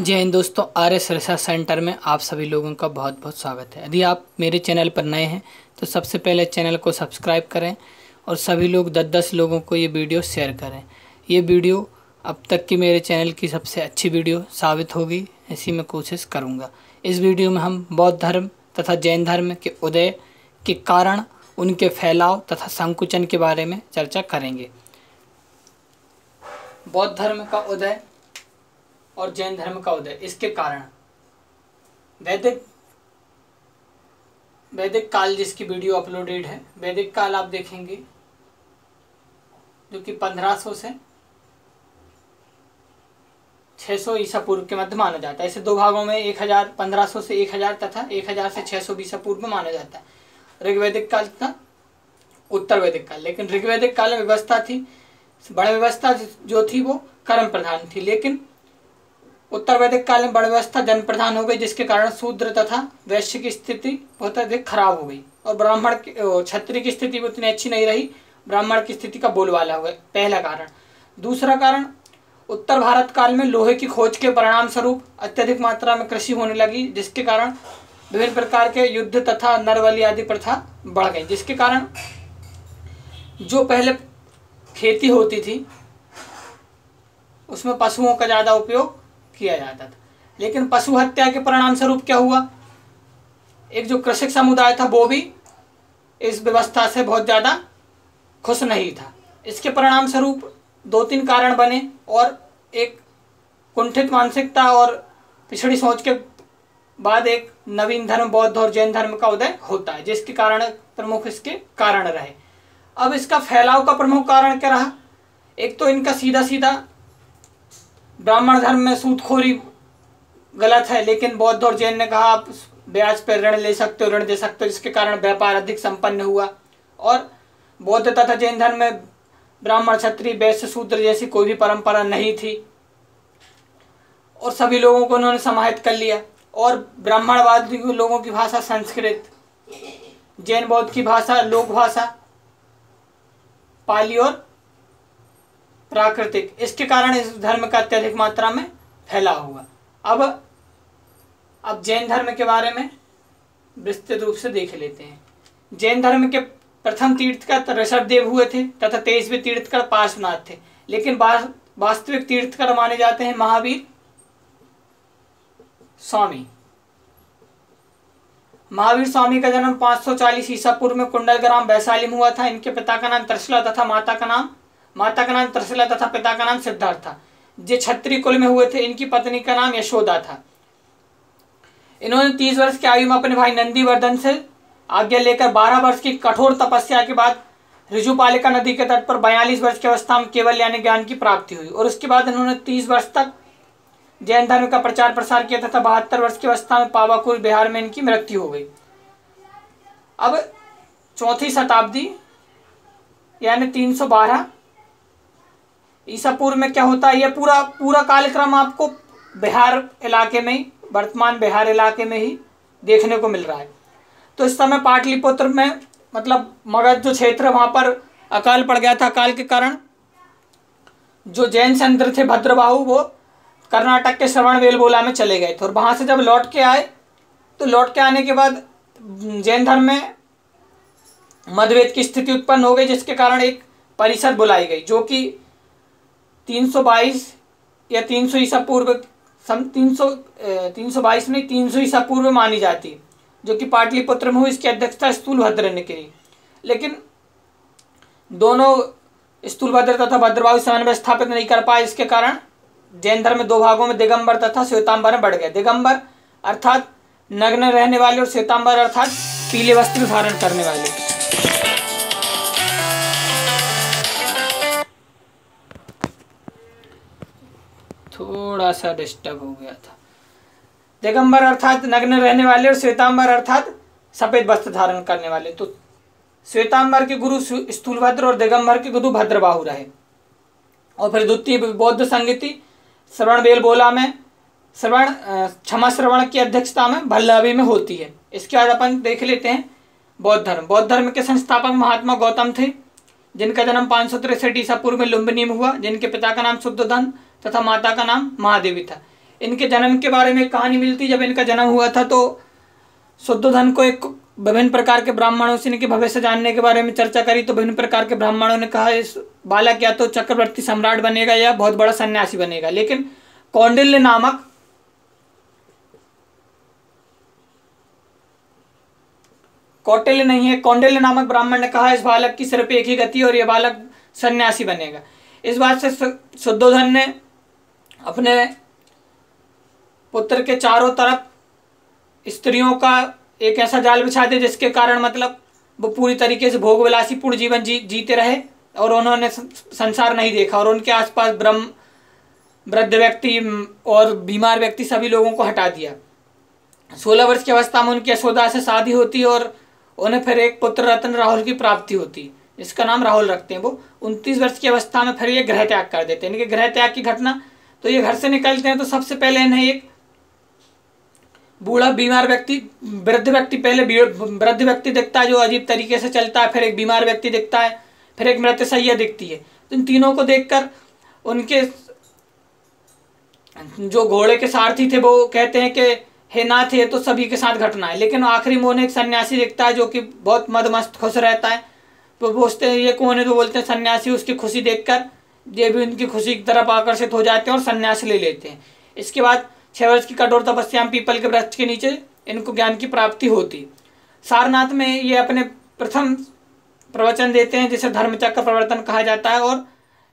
जय हिंद दोस्तों, RS research centre में आप सभी लोगों का बहुत बहुत स्वागत है। यदि आप मेरे चैनल पर नए हैं तो सबसे पहले चैनल को सब्सक्राइब करें और सभी लोग 10-10 लोगों को ये वीडियो शेयर करें। ये वीडियो अब तक की मेरे चैनल की सबसे अच्छी वीडियो साबित होगी, ऐसी मैं कोशिश करूँगा। इस वीडियो में हम बौद्ध धर्म तथा जैन धर्म के उदय के कारण, उनके फैलाव तथा संकुचन के बारे में चर्चा करेंगे। बौद्ध धर्म का उदय और जैन धर्म का उदय, इसके कारण वैदिक काल जिसकी वीडियो अपलोडेड है, वैदिक काल आप देखेंगे जो कि 1500 से 600 ईसा पूर्व के मध्य माना जाता है। इसे दो भागों में 1500 से 1000 तथा 1000 से 600 ईसा पूर्व में माना जाता है। ऋग्वैदिक काल तथा उत्तर वैदिक काल। लेकिन ऋग्वैदिक काल में व्यवस्था थी, बड़ व्यवस्था जो थी वो कर्म प्रधान थी, लेकिन उत्तर वैदिक काल में बड़ व्यवस्था जन प्रधान हो गई, जिसके कारण शूद्र तथा वैश्य की स्थिति बहुत अधिक खराब हो गई और ब्राह्मण क्षत्रिय की स्थिति उतनी अच्छी नहीं रही। ब्राह्मण की स्थिति का बोलबाला हो गया, पहला कारण। दूसरा कारण, उत्तर भारत काल में लोहे की खोज के परिणाम स्वरूप अत्यधिक मात्रा में कृषि होने लगी, जिसके कारण विभिन्न प्रकार के युद्ध तथा नरबलि आदि प्रथा बढ़ गई, जिसके कारण जो पहले खेती होती थी उसमें पशुओं का ज़्यादा उपयोग किया जाता था। लेकिन पशु हत्या के परिणाम स्वरूप क्या हुआ, एक जो कृषक समुदाय था वो भी इस व्यवस्था से बहुत ज़्यादा खुश नहीं था। इसके परिणाम स्वरूप 2-3 कारण बने और एक कुंठित मानसिकता और पिछड़ी सोच के बाद एक नवीन धर्म बौद्ध और जैन धर्म का उदय होता है, जिसके कारण प्रमुख इसके कारण रहे। अब इसका फैलाव का प्रमुख कारण क्या रहा, एक तो इनका सीधा सीधा ब्राह्मण धर्म में सूदखोरी गलत है, लेकिन बौद्ध और जैन ने कहा आप ब्याज पर ऋण ले सकते हो, ऋण दे सकते हो, जिसके कारण व्यापार अधिक संपन्न हुआ। और बौद्ध तथा जैन धर्म में ब्राह्मण क्षत्रिय वैश्य शूद्र जैसी कोई भी परंपरा नहीं थी और सभी लोगों को उन्होंने समाहित कर लिया। और ब्राह्मणवादी लोगों की भाषा संस्कृत, जैन बौद्ध की भाषा लोक भाषा पाली और प्राकृतिक, इसके कारण इस धर्म का अत्यधिक मात्रा में फैलाव हुआ। अब जैन धर्म के बारे में विस्तृत रूप से देख लेते हैं। जैन धर्म के प्रथम तीर्थकर ऋषभदेव हुए थे तथा 23वें तीर्थकर पार्श्वनाथ थे, लेकिन वास्तविक तीर्थकर माने जाते हैं महावीर स्वामी। महावीर स्वामी का जन्म 540 ईसा पूर्व में कुंडलग्राम वैशाली में हुआ था। इनके पिता का नाम त्रिशला तथा माता का नाम त्रिशला तथा पिता का नाम सिद्धार्थ था। ये क्षत्रिय कुल में हुए थे। इनकी पत्नी का नाम यशोदा था। इन्होंने 30 वर्ष की आयु में अपने भाई नंदीवर्धन से आज्ञा लेकर 12 वर्ष की कठोर तपस्या के बाद ऋजुपालिका नदी के तट पर 42 वर्ष की अवस्था में केवल यानी ज्ञान की प्राप्ति हुई और उसके बाद इन्होंने 30 वर्ष तक जैन धर्म का प्रचार प्रसार किया तथा 72 वर्ष की अवस्था में पावाकुल बिहार में इनकी मृत्यु हो गई। अब 4वीं शताब्दी यानी 312 ईसा पूर्व में क्या होता है, यह पूरा कालक्रम आपको बिहार इलाके में ही, वर्तमान बिहार इलाके में ही देखने को मिल रहा है। तो इस समय पाटलिपुत्र में मतलब मगध जो क्षेत्र है वहाँ पर अकाल पड़ गया था। अकाल के कारण जो जैन संत थे भद्रबाहु, वो कर्नाटक के श्रवणबेलगोला में चले गए थे और वहाँ से जब लौट के आए तो लौट के आने के बाद जैन धर्म में मतभेद की स्थिति उत्पन्न हो गई, जिसके कारण एक परिषद बुलाई गई जो कि 322 या 300 ईसा पूर्व 322 में 300 ईसा पूर्व मानी जाती है, जो कि पाटलिपुत्र में हुई। इसकी अध्यक्षता स्थूलभद्र ने की, लेकिन दोनों स्थूलभद्र तथा भद्रबाहु समन्वय स्थापित नहीं कर पाए। इसके कारण जैन धर्म में 2 भागों में दिगंबर तथा श्वेतांबर में बढ़ गए। दिगंबर अर्थात नग्न रहने वाले और श्वेतांबर अर्थात पीले वस्त्र धारण करने वाले। थोड़ा सा डिस्टर्ब हो गया था। दिगंबर अर्थात नग्न रहने वाले और श्वेतांबर अर्थात सफेद वस्त्र धारण करने वाले। तो श्वेतांबर के गुरु स्थूलभद्र और दिगंबर के गुरु भद्रबाहु रहे। और फिर द्वितीय बौद्ध संगति श्रवणबेलगोला में श्रवण की अध्यक्षता में भल्लावी में होती है। इसके बाद अपन देख लेते हैं बौद्ध धर्म। बौद्ध धर्म के संस्थापक महात्मा गौतम थे, जिनका जन्म 563 ईसा पूर्व में लुम्बिनी में हुआ, जिनके पिता का नाम शुद्धोधन तथा माता का नाम महादेवी था। इनके जन्म के बारे में कहानी मिलती। जब इनका जन्म हुआ था तो शुद्धोधन को एक विभिन्न प्रकार के ब्राह्मणों से इनके भविष्य जानने के बारे में चर्चा करी, तो विभिन्न प्रकार के ब्राह्मणों ने कहा इस बालक या तो चक्रवर्ती सम्राट बनेगा या बहुत बड़ा सन्यासी बनेगा। लेकिन कौंडिल्य नामक कौटिल्य नहीं है, कौंडिल्य नामक ब्राह्मण ने कहा इस बालक की सिर्फ एक ही गति है और यह बालक सन्यासी बनेगा। इस बात से शुद्धोधन ने अपने पुत्र के चारों तरफ स्त्रियों का एक ऐसा जाल बिछा दिया जिसके कारण मतलब वो पूरी तरीके से भोग विलासी पूर्ण जीवन जीते रहे और उन्होंने संसार नहीं देखा और उनके आसपास वृद्ध व्यक्ति और बीमार व्यक्ति सभी लोगों को हटा दिया। 16 वर्ष की अवस्था में उनकी यशोदा से शादी होती और उन्हें फिर एक पुत्र रत्न राहुल की प्राप्ति होती, इसका नाम राहुल रखते हैं। वो 29 वर्ष की अवस्था में फिर ये गृह त्याग कर देते हैं। इनके गृह त्याग की घटना, तो ये घर से निकलते हैं तो सबसे पहले इन्हें एक बूढ़ा बीमार व्यक्ति वृद्ध व्यक्ति पहले वृद्ध व्यक्ति दिखता है जो अजीब तरीके से चलता है, फिर एक बीमार व्यक्ति दिखता है, फिर एक मृतशैया दिखती है। तो इन तीनों को देखकर उनके जो घोड़े के सारथी थे वो कहते हैं कि हे नाथ ये तो सभी के साथ घटना है। लेकिन आखिरी में उन्हें एक सन्यासी दिखता है जो कि बहुत मदमस्त खुश रहता है। तो पूछते हैं ये कौन है, तो बोलते हैं सन्यासी। उसकी खुशी देखकर ये भी उनकी खुशी की तरफ आकर्षित हो जाते हैं और सन्यास ले लेते हैं। इसके बाद 6 वर्ष की कठोर तपस्या में पीपल के वृक्ष के नीचे इनको ज्ञान की प्राप्ति होती। सारनाथ में ये अपने प्रथम प्रवचन देते हैं जिसे धर्मचक्र प्रवर्तन कहा जाता है और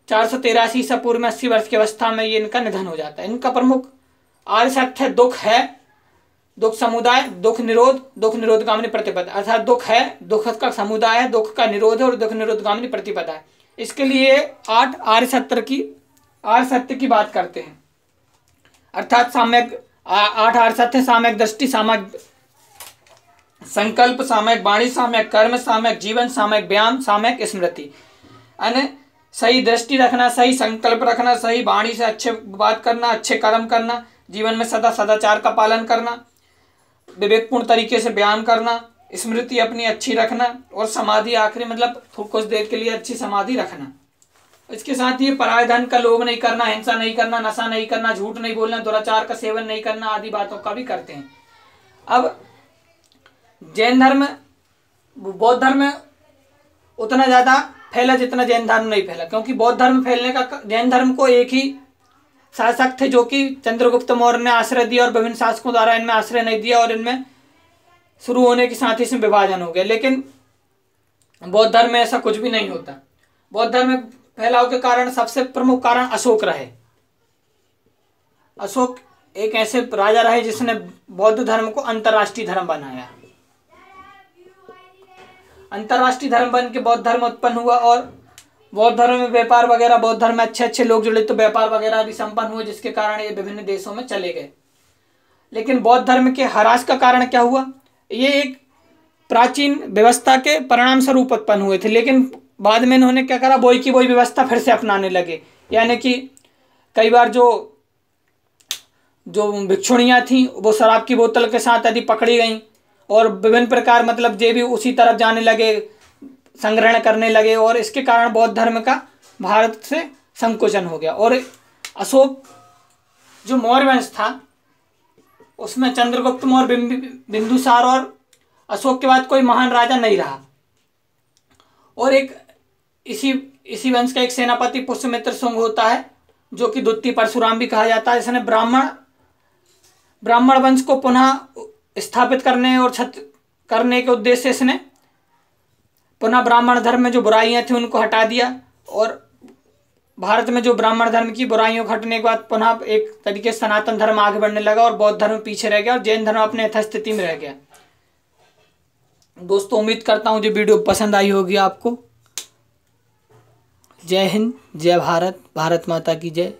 483 ईसा पूर्व में 80 वर्ष की अवस्था में ये इनका निधन हो जाता है। इनका प्रमुख आर्य सत्य दुख है, दुख समुदाय, दुख निरोधगामिनी प्रतिपदा, अर्थात दुख है, दुख का समुदाय है, दुख का निरोध है और दुख निरोधगामिनी प्रतिपदा है। इसके लिए 8 आर्य सत्य की बात करते हैं, अर्थात साम्यक 8 आर्य सत्य, साम्यक दृष्टि, साम्यक संकल्प, साम्यक वाणी, साम्यक कर्म, साम्यक जीवन, साम्यक व्यायाम, साम्यक स्मृति। यानी सही दृष्टि रखना, सही संकल्प रखना, सही वाणी से अच्छे बात करना, अच्छे कर्म करना, जीवन में सदा सदाचार का पालन करना, विवेकपूर्ण तरीके से व्यायाम करना, स्मृति अपनी अच्छी रखना और समाधि आखिरी मतलब कुछ देर के लिए अच्छी समाधि रखना। इसके साथ ही पराय धन का लोभ नहीं करना, हिंसा नहीं करना, नशा नहीं करना, झूठ नहीं बोलना, दुराचार का सेवन नहीं करना आदि बातों का भी करते हैं। अब जैन धर्म बौद्ध धर्म उतना ज़्यादा फैला जितना जैन धर्म नहीं फैला, क्योंकि बौद्ध धर्म फैलने का जैन धर्म को एक ही शासक थे जो कि चंद्रगुप्त मौर्य ने आश्रय दिया और विभिन्न शासकों द्वारा इनमें आश्रय नहीं दिया और इनमें शुरू होने के साथ ही इसमें विभाजन हो गया। लेकिन बौद्ध धर्म में ऐसा कुछ भी नहीं होता। बौद्ध धर्म में फैलाव के कारण सबसे प्रमुख कारण अशोक रहे। अशोक एक ऐसे राजा रहे जिसने बौद्ध धर्म को अंतर्राष्ट्रीय धर्म बनाया। अंतर्राष्ट्रीय धर्म बन के बौद्ध धर्म उत्पन्न हुआ और बौद्ध धर्म में व्यापार वगैरह, बौद्ध धर्म में अच्छे लोग जुड़े तो व्यापार वगैरह भी संपन्न हुए, जिसके कारण ये विभिन्न देशों में चले गए। लेकिन बौद्ध धर्म के ह्रास का कारण क्या हुआ? ये एक प्राचीन व्यवस्था के परिणाम स्वरूप उत्पन्न हुए थे, लेकिन बाद में इन्होंने क्या करा, वही की वही व्यवस्था फिर से अपनाने लगे। यानी कि कई बार जो भिक्षुणियाँ थीं वो शराब की बोतल के साथ यदि पकड़ी गईं और विभिन्न प्रकार मतलब ये भी उसी तरफ जाने लगे, संग्रहण करने लगे और इसके कारण बौद्ध धर्म का भारत से संकुचन हो गया। और अशोक जो मौर्य वंश था उसमें चंद्रगुप्त मौर्य, बिंदुसार और अशोक के बाद कोई महान राजा नहीं रहा। और एक इसी वंश का एक सेनापति पुष्यमित्र शुंग होता है जो कि द्वितीय परशुराम भी कहा जाता है। इसने ब्राह्मण वंश को पुनः स्थापित करने और करने के उद्देश्य से इसने पुनः ब्राह्मण धर्म में जो बुराइयां थी उनको हटा दिया और भारत में जो ब्राह्मण धर्म की बुराइयों को हटने के बाद पुनः एक तरीके से सनातन धर्म आगे बढ़ने लगा और बौद्ध धर्म पीछे रह गया और जैन धर्म अपने यथास्थिति में रह गया। दोस्तों उम्मीद करता हूँ जो वीडियो पसंद आई होगी आपको। जय हिंद, जय भारत, भारत माता की जय।